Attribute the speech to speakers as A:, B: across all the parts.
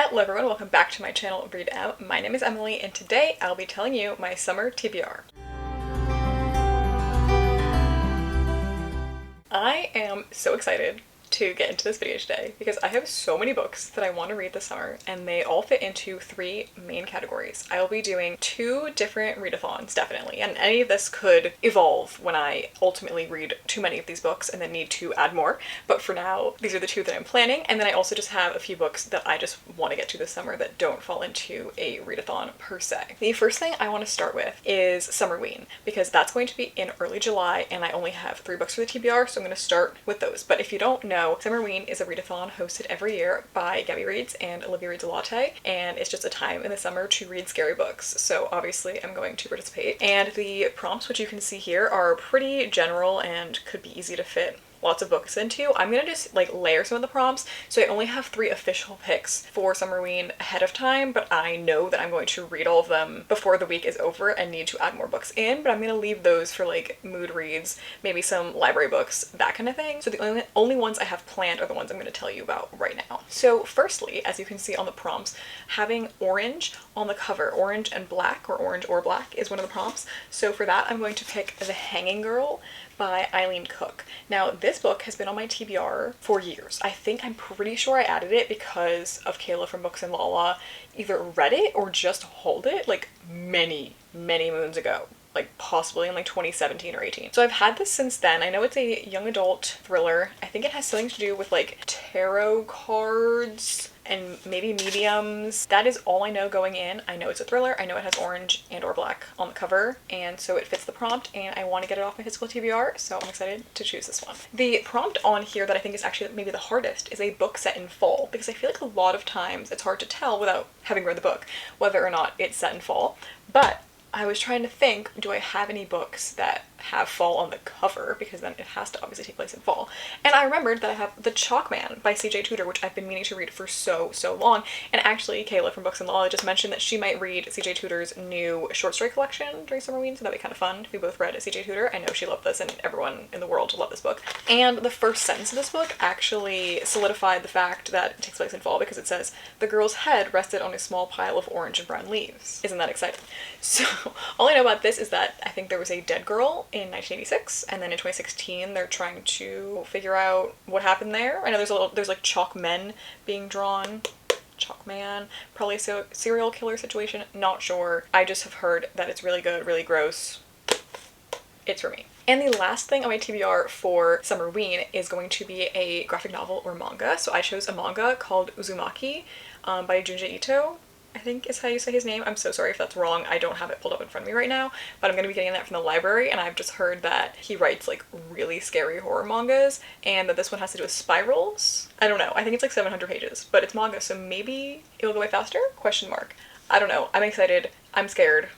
A: Hello everyone, welcome back to my channel Read Out. My name is Emily and today I'll be telling you my summer TBR. I am so excited to get into this video today because I have so many books that I want to read this summer and they all fit into three main categories. I will be doing two different readathons, definitely, and any of this could evolve when I ultimately read too many of these books and then need to add more, but for now these are the two that I'm planning, and then I also just have a few books that I just want to get to this summer that don't fall into a readathon per se. The first thing I want to start with is Summerween because that's going to be in early July and I only have 3 books for the TBR, so I'm going to start with those. But if you don't know, Summerween is a readathon hosted every year by Gabby Reads and Olivia Reads a Latte, and it's just a time in the summer to read scary books, so obviously I'm going to participate. And the prompts, which you can see here, are pretty general and could be easy to fit lots of books into. I'm gonna just like layer some of the prompts, so I only have 3 official picks for Summerween ahead of time, but I know that I'm going to read all of them before the week is over and need to add more books in, but I'm gonna leave those for like mood reads, maybe some library books, that kind of thing. So the only ones I have planned are the ones I'm gonna tell you about right now. So firstly, as you can see on the prompts, having orange on the cover, orange and black, or orange or black, is one of the prompts. So for that, I'm going to pick The Hanging Girl by Eileen Cook. Now, this book has been on my TBR for years. I'm pretty sure I added it because of Kayla from Books and Lala either read it or just hauled it like many moons ago, like possibly in like 2017 or 18. So I've had this since then. I know it's a young adult thriller. I think it has something to do with like tarot cards and maybe mediums. That is all I know going in. I know it's a thriller. I know it has orange and or black on the cover, and so it fits the prompt, and I want to get it off my physical TBR, so I'm excited to choose this one. The prompt on here that I think is actually maybe the hardest is a book set in fall, because I feel like a lot of times it's hard to tell without having read the book whether or not it's set in fall. But I was trying to think, do I have any books that have fall on the cover, because then it has to obviously take place in fall. And I remembered that I have The Chalk Man by CJ Tudor, which I've been meaning to read for so long. And actually Kayla from Books and Law just mentioned that she might read CJ Tudor's new short story collection during Summerween, so that'd be kind of fun if we both read CJ Tudor. I know she loved this and everyone in the world loved this book. And the first sentence of this book actually solidified the fact that it takes place in fall, because it says, "The girl's head rested on a small pile of orange and brown leaves." Isn't that exciting? So all I know about this is that I think there was a dead girl in 1986, and then in 2016 they're trying to figure out what happened there. I know there's like chalk men being drawn. Chalk man, probably a serial killer situation, not sure. I just have heard that it's really good, really gross. It's for me. And the last thing on my TBR for Summerween is going to be a graphic novel or manga. So I chose a manga called Uzumaki by Junji Ito, I think is how you say his name. I'm so sorry if that's wrong. I don't have it pulled up in front of me right now, but I'm going to be getting that from the library, and I've just heard that he writes like really scary horror mangas and that this one has to do with spirals. I don't know. I think it's like 700 pages, but it's manga, so maybe it'll go way faster? Question mark. I don't know. I'm excited. I'm scared.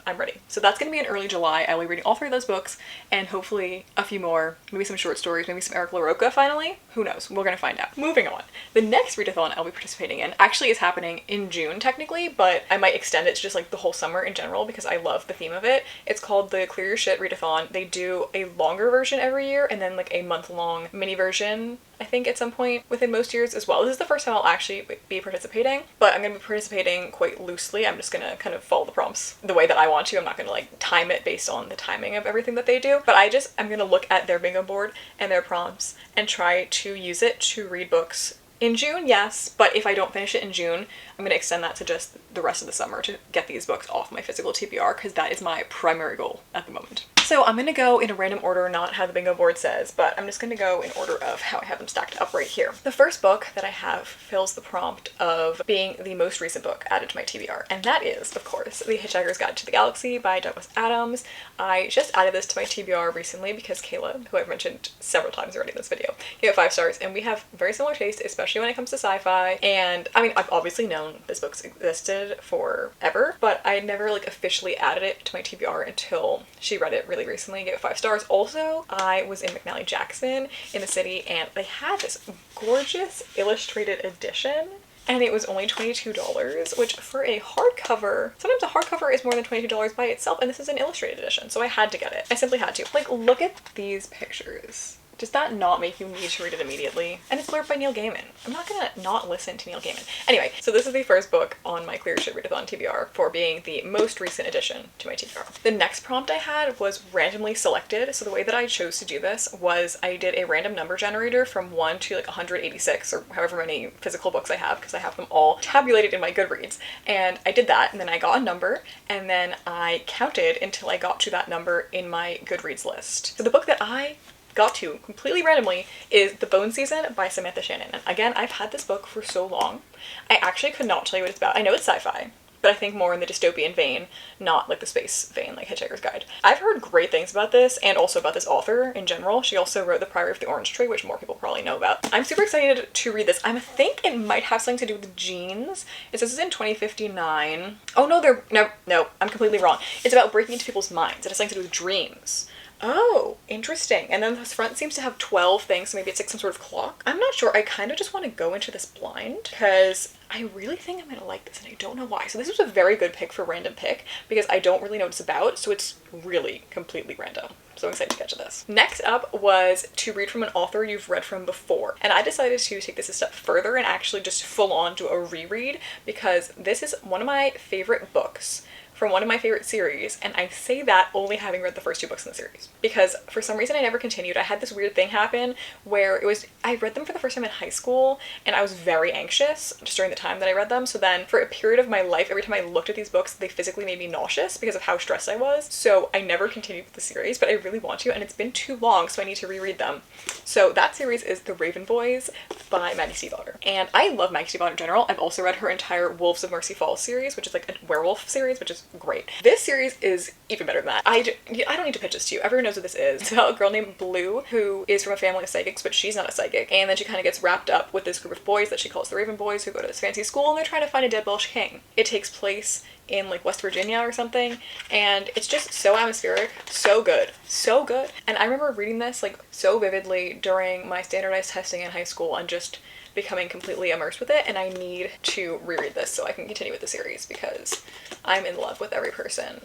A: I'm ready. So that's going to be in early July. I will be reading all 3 of those books and hopefully a few more, maybe some short stories, maybe some Eric LaRocca finally. Who knows? We're going to find out. Moving on. The next readathon I'll be participating in actually is happening in June technically, but I might extend it to just like the whole summer in general because I love the theme of it. It's called the ClearUrSht Readathon. They do a longer version every year and then like a month-long mini version, I think, at some point within most years as well. This is the first time I'll actually be participating, but I'm going to be participating quite loosely. I'm just going to kind of follow the prompts the way that I want to. I'm not going to like time it based on the timing of everything that they do, but I'm going to look at their bingo board and their prompts and try to use it to read books in June, yes, but if I don't finish it in June, I'm going to extend that to just the rest of the summer to get these books off my physical TBR, because that is my primary goal at the moment. So I'm going to go in a random order, not how the bingo board says, but I'm just going to go in order of how I have them stacked up right here. The first book that I have fills the prompt of being the most recent book added to my TBR, and that is, of course, The Hitchhiker's Guide to the Galaxy by Douglas Adams. I just added this to my TBR recently because Kayla, who I've mentioned several times already in this video, gave it 5 stars, and we have very similar taste, especially when it comes to sci-fi. And I mean, I've obviously known this book's existed forever, but I never like officially added it to my TBR until she read it really recently and gave it 5 stars. Also, I was in McNally Jackson in the city and they had this gorgeous illustrated edition and it was only $22, which for a hardcover, sometimes a hardcover is more than $22 by itself, and this is an illustrated edition, so I had to get it. I simply had to. Like, look at these pictures. Does that not make you need to read it immediately? And it's blurred by Neil Gaiman. I'm not gonna not listen to Neil Gaiman. Anyway, so this is the first book on my ClearUrSht Readathon TBR for being the most recent addition to my TBR. The next prompt I had was randomly selected. So the way that I chose to do this was I did a random number generator from 1 to like 186 or however many physical books I have, because I have them all tabulated in my Goodreads. And I did that, and then I got a number, and then I counted until I got to that number in my Goodreads list. So the book that I got to completely randomly is The Bone Season by Samantha Shannon. And again, I've had this book for so long. I actually could not tell you what it's about. I know it's sci-fi, but I think more in the dystopian vein, not like the space vein like Hitchhiker's Guide. I've heard great things about this and also about this author in general. She also wrote The Priory of the Orange Tree, which more people probably know about. I'm super excited to read this. I think it might have something to do with genes. It says it's in 2059. Oh no, no, I'm completely wrong. It's about breaking into people's minds. It has something to do with dreams. Oh, interesting. And then this front seems to have 12 things, so maybe it's like some sort of clock. I'm not sure. I kind of just want to go into this blind because I really think I'm going to like this and I don't know why. So this was a very good pick for random pick because I don't really know what it's about, so it's really completely random. So I'm excited to get to this. Next up was to read from an author you've read from before. And I decided to take this a step further and actually just full on do a reread because this is one of my favorite books from one of my favorite series, and I say that only having read the first 2 books in the series because for some reason I never continued. I had this weird thing happen where I read them for the first time in high school and I was very anxious just during the time that I read them. So then for a period of my life, every time I looked at these books, they physically made me nauseous because of how stressed I was. So I never continued with the series, but I really want to, and it's been too long, so I need to reread them. So that series is The Raven Boys by Maggie Stiefvater. And I love Maggie Stiefvater in general. I've also read her entire Wolves of Mercy Falls series, which is like a werewolf series, which is great. This series is even better than that. I don't need to pitch this to you. Everyone knows what this is. It's about a girl named Blue who is from a family of psychics, but she's not a psychic. And then she kind of gets wrapped up with this group of boys that she calls the Raven Boys who go to this fancy school and they're trying to find a dead Welsh king. It takes place in like West Virginia or something, and it's just so atmospheric, so good, so good. And I remember reading this like so vividly during my standardized testing in high school and just becoming completely immersed with it, and I need to reread this so I can continue with the series because I'm in love with every person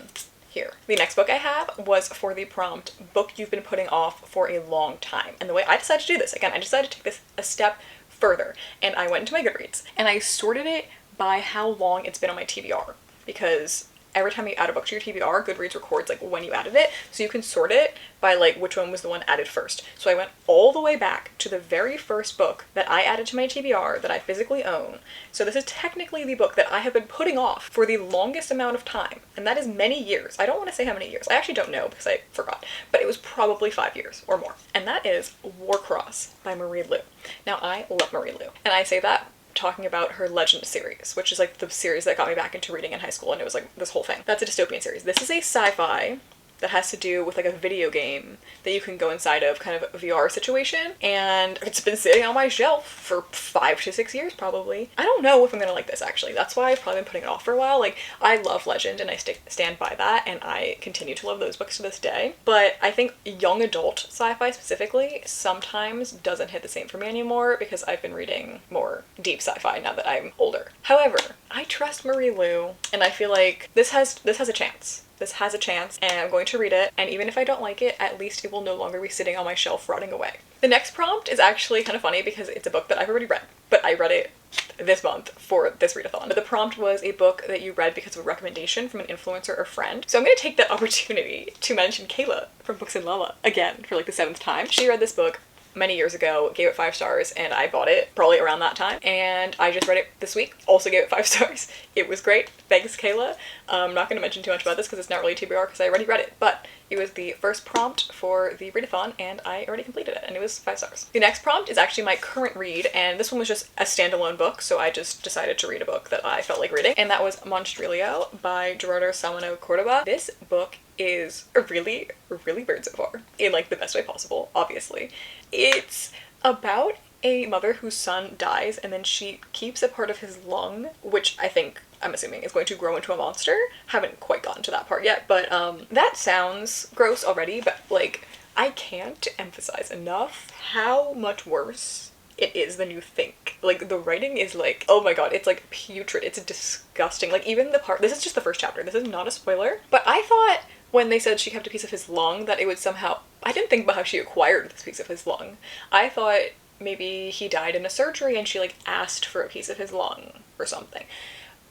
A: here. The next book I have was for the prompt, book you've been putting off for a long time. And the way I decided to do this, again, I decided to take this a step further, and I went into my Goodreads and I sorted it by how long it's been on my TBR, because every time you add a book to your TBR, Goodreads records like when you added it, so you can sort it by like which one was the one added first. So I went all the way back to the very first book that I added to my TBR that I physically own. So this is technically the book that I have been putting off for the longest amount of time, and that is many years. I don't want to say how many years. I actually don't know because I forgot, but it was probably 5 years or more. And that is Warcross by Marie Lu. Now I love Marie Lu, and I say that talking about her Legend series, which is like the series that got me back into reading in high school, and it was like this whole thing. That's a dystopian series. This is a sci-fi that has to do with like a video game that you can go inside of, kind of a VR situation, and it's been sitting on my shelf for 5 to 6 years probably. I don't know if I'm gonna like this actually. That's why I've probably been putting it off for a while. Like, I love Legend and I stand by that, and I continue to love those books to this day, but I think young adult sci-fi specifically sometimes doesn't hit the same for me anymore because I've been reading more deep sci-fi now that I'm older. However, I trust Marie Lu, and I feel like this has a chance. This has a chance, and I'm going to read it, and even if I don't like it, at least it will no longer be sitting on my shelf rotting away. The next prompt is actually kind of funny because it's a book that I've already read, but I read it this month for this readathon. But the prompt was a book that you read because of a recommendation from an influencer or friend. So I'm going to take that opportunity to mention Kayla from Books and Lala again for like the 7th time. She read this book many years ago, gave it 5 stars, and I bought it probably around that time, and I just read it this week, also gave it 5 stars. It was great. Thanks, Kayla. I'm not going to mention too much about this because it's not really TBR because I already read it, but it was the first prompt for the readathon and I already completed it, and it was 5 stars. The next prompt is actually my current read, and this one was just a standalone book, so I just decided to read a book that I felt like reading, and that was Monstrilio by Gerardo Salmano Cordova. This book is really, really weird so far, in like the best way possible, obviously. It's about a mother whose son dies, and then she keeps a part of his lung, which I'm assuming is going to grow into a monster. Haven't quite gotten to that part yet, but that sounds gross already, but like I can't emphasize enough how much worse it is than you think. Like, the writing is like, oh my god, it's like putrid. It's disgusting. Like, even the part, this is just the first chapter, this is not a spoiler, but I thought when they said she kept a piece of his lung that it would somehow, I didn't think about how she acquired this piece of his lung. I thought maybe he died in a surgery and she like asked for a piece of his lung or something.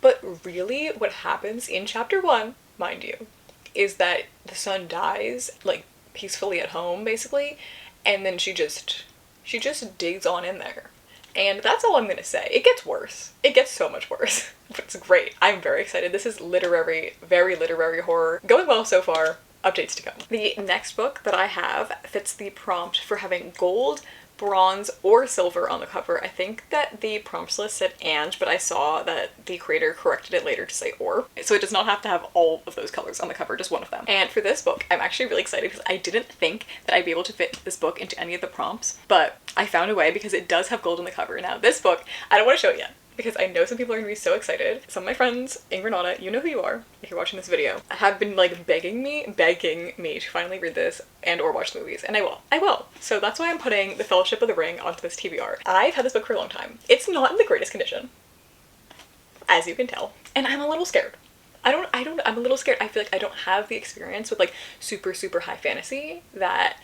A: But really what happens in chapter 1, mind you, is that the son dies like peacefully at home basically, and then she just digs on in there. And that's all I'm gonna say. It gets worse. It gets so much worse. But it's great. I'm very excited. This is literary, very literary horror. Going well so far. Updates to come. The next book that I have fits the prompt for having gold, bronze, or silver on the cover. I think that the prompts list said and, but I saw that the creator corrected it later to say or. So it does not have to have all of those colors on the cover, just one of them. And for this book, I'm actually really excited because I didn't think that I'd be able to fit this book into any of the prompts, but I found a way because it does have gold on the cover. Now this book, I don't want to show it yet, because I know some people are gonna be so excited. Some of my friends, Ingranata, you know who you are if you're watching this video, have been like begging me to finally read this and or watch the movies, and I will. So that's why I'm putting The Fellowship of the Ring onto this TBR. I've had this book for a long time. It's not in the greatest condition, as you can tell, and I'm a little scared. I'm a little scared. I feel like I don't have the experience with like super, super high fantasy that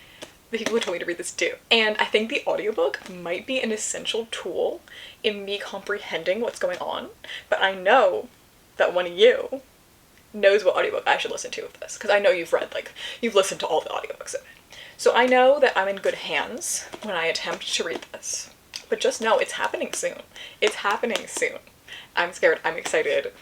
A: the people who told me to read this do. And I think the audiobook might be an essential tool in me comprehending what's going on, but I know that one of you knows what audiobook I should listen to of this, because I know you've listened to all the audiobooks of it. So I know that I'm in good hands when I attempt to read this. But just know it's happening soon. It's happening soon. I'm scared, I'm excited.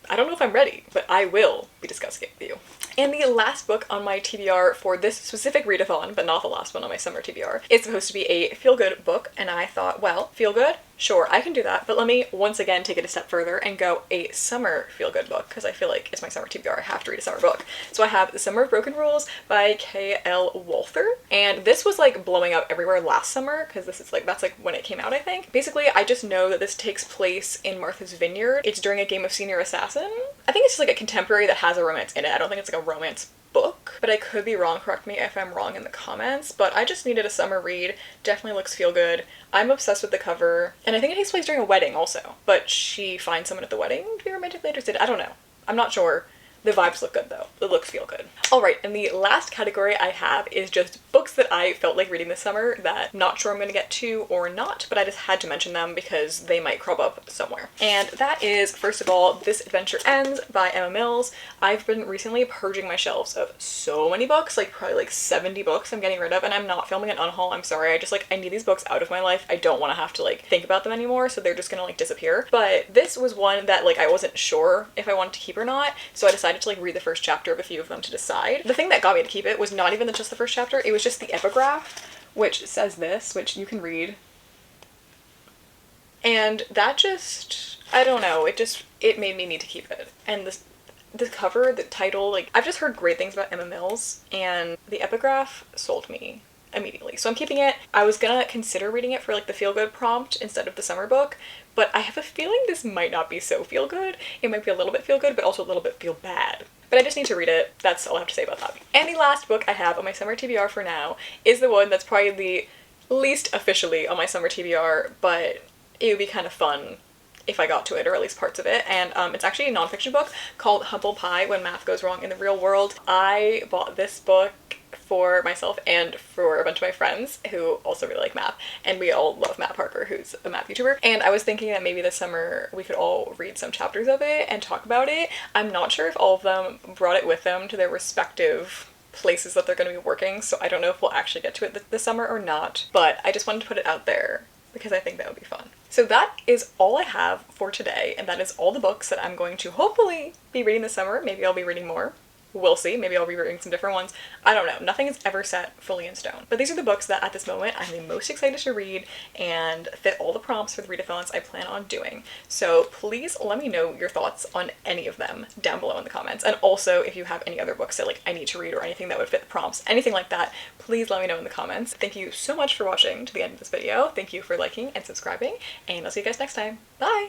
A: I don't know if I'm ready, but I will be discussing it with you. And the last book on my TBR for this specific readathon, but not the last one on my summer TBR, is supposed to be a feel-good book, and I thought, well, feel-good? Sure, I can do that, but let me once again take it a step further and go a summer feel-good book, because I feel like it's my summer TBR, I have to read a summer book. So I have The Summer of Broken Rules by K.L. Walther, and this was like blowing up everywhere last summer, because this is like, that's like when it came out, I think. Basically, I just know that this takes place in Martha's Vineyard. It's during a game of Senior Assassin. I think it's just like a contemporary that has a romance in it. I don't think it's like a romance book, but I could be wrong. Correct me if I'm wrong in the comments, but I just needed a summer read. Definitely looks feel good. I'm obsessed with the cover, and I think it takes place during a wedding also, but she finds someone at the wedding to be romantically interested. I don't know. I'm not sure. The vibes look good though. It looks feel good. Alright, and the last category I have is just books that I felt like reading this summer that I'm not sure I'm going to get to or not, but I just had to mention them because they might crop up somewhere. And that is, first of all, This Adventure Ends by Emma Mills. I've been recently purging my shelves of so many books, like probably like 70 books I'm getting rid of, and I'm not filming an unhaul, I'm sorry. I need these books out of my life. I don't want to have to like think about them anymore, so they're just gonna like disappear. But this was one that like I wasn't sure if I wanted to keep or not, so I decided to like read the first chapter of a few of them to decide. The thing that got me to keep it was not even just the first chapter, it was just the epigraph, which says this, which you can read. And that just, I don't know, it made me need to keep it. And the cover, the title, like, I've just heard great things about Emma Mills, and the epigraph sold me immediately. So I'm keeping it. I was gonna consider reading it for like the feel-good prompt instead of the summer book, but I have a feeling this might not be so feel-good. It might be a little bit feel-good, but also a little bit feel-bad. But I just need to read it. That's all I have to say about that. And the last book I have on my summer TBR for now is the one that's probably the least officially on my summer TBR, but it would be kind of fun if I got to it, or at least parts of it. And it's actually a nonfiction book called Humble Pie When Math Goes Wrong in the Real World. I bought this book for myself and for a bunch of my friends who also really like math, and we all love Matt Parker, who's a math YouTuber, and I was thinking that maybe this summer we could all read some chapters of it and talk about it. I'm not sure if all of them brought it with them to their respective places that they're going to be working, so I don't know if we'll actually get to it this summer or not, but I just wanted to put it out there because I think that would be fun. So that is all I have for today, and that is all the books that I'm going to hopefully be reading this summer. Maybe I'll be reading more. We'll see. Maybe I'll be reading some different ones. I don't know. Nothing is ever set fully in stone. But these are the books that at this moment I'm the most excited to read and fit all the prompts for the readathons I plan on doing. So please let me know your thoughts on any of them down below in the comments. And also if you have any other books that like I need to read or anything that would fit the prompts, anything like that, please let me know in the comments. Thank you so much for watching to the end of this video. Thank you for liking and subscribing, and I'll see you guys next time. Bye!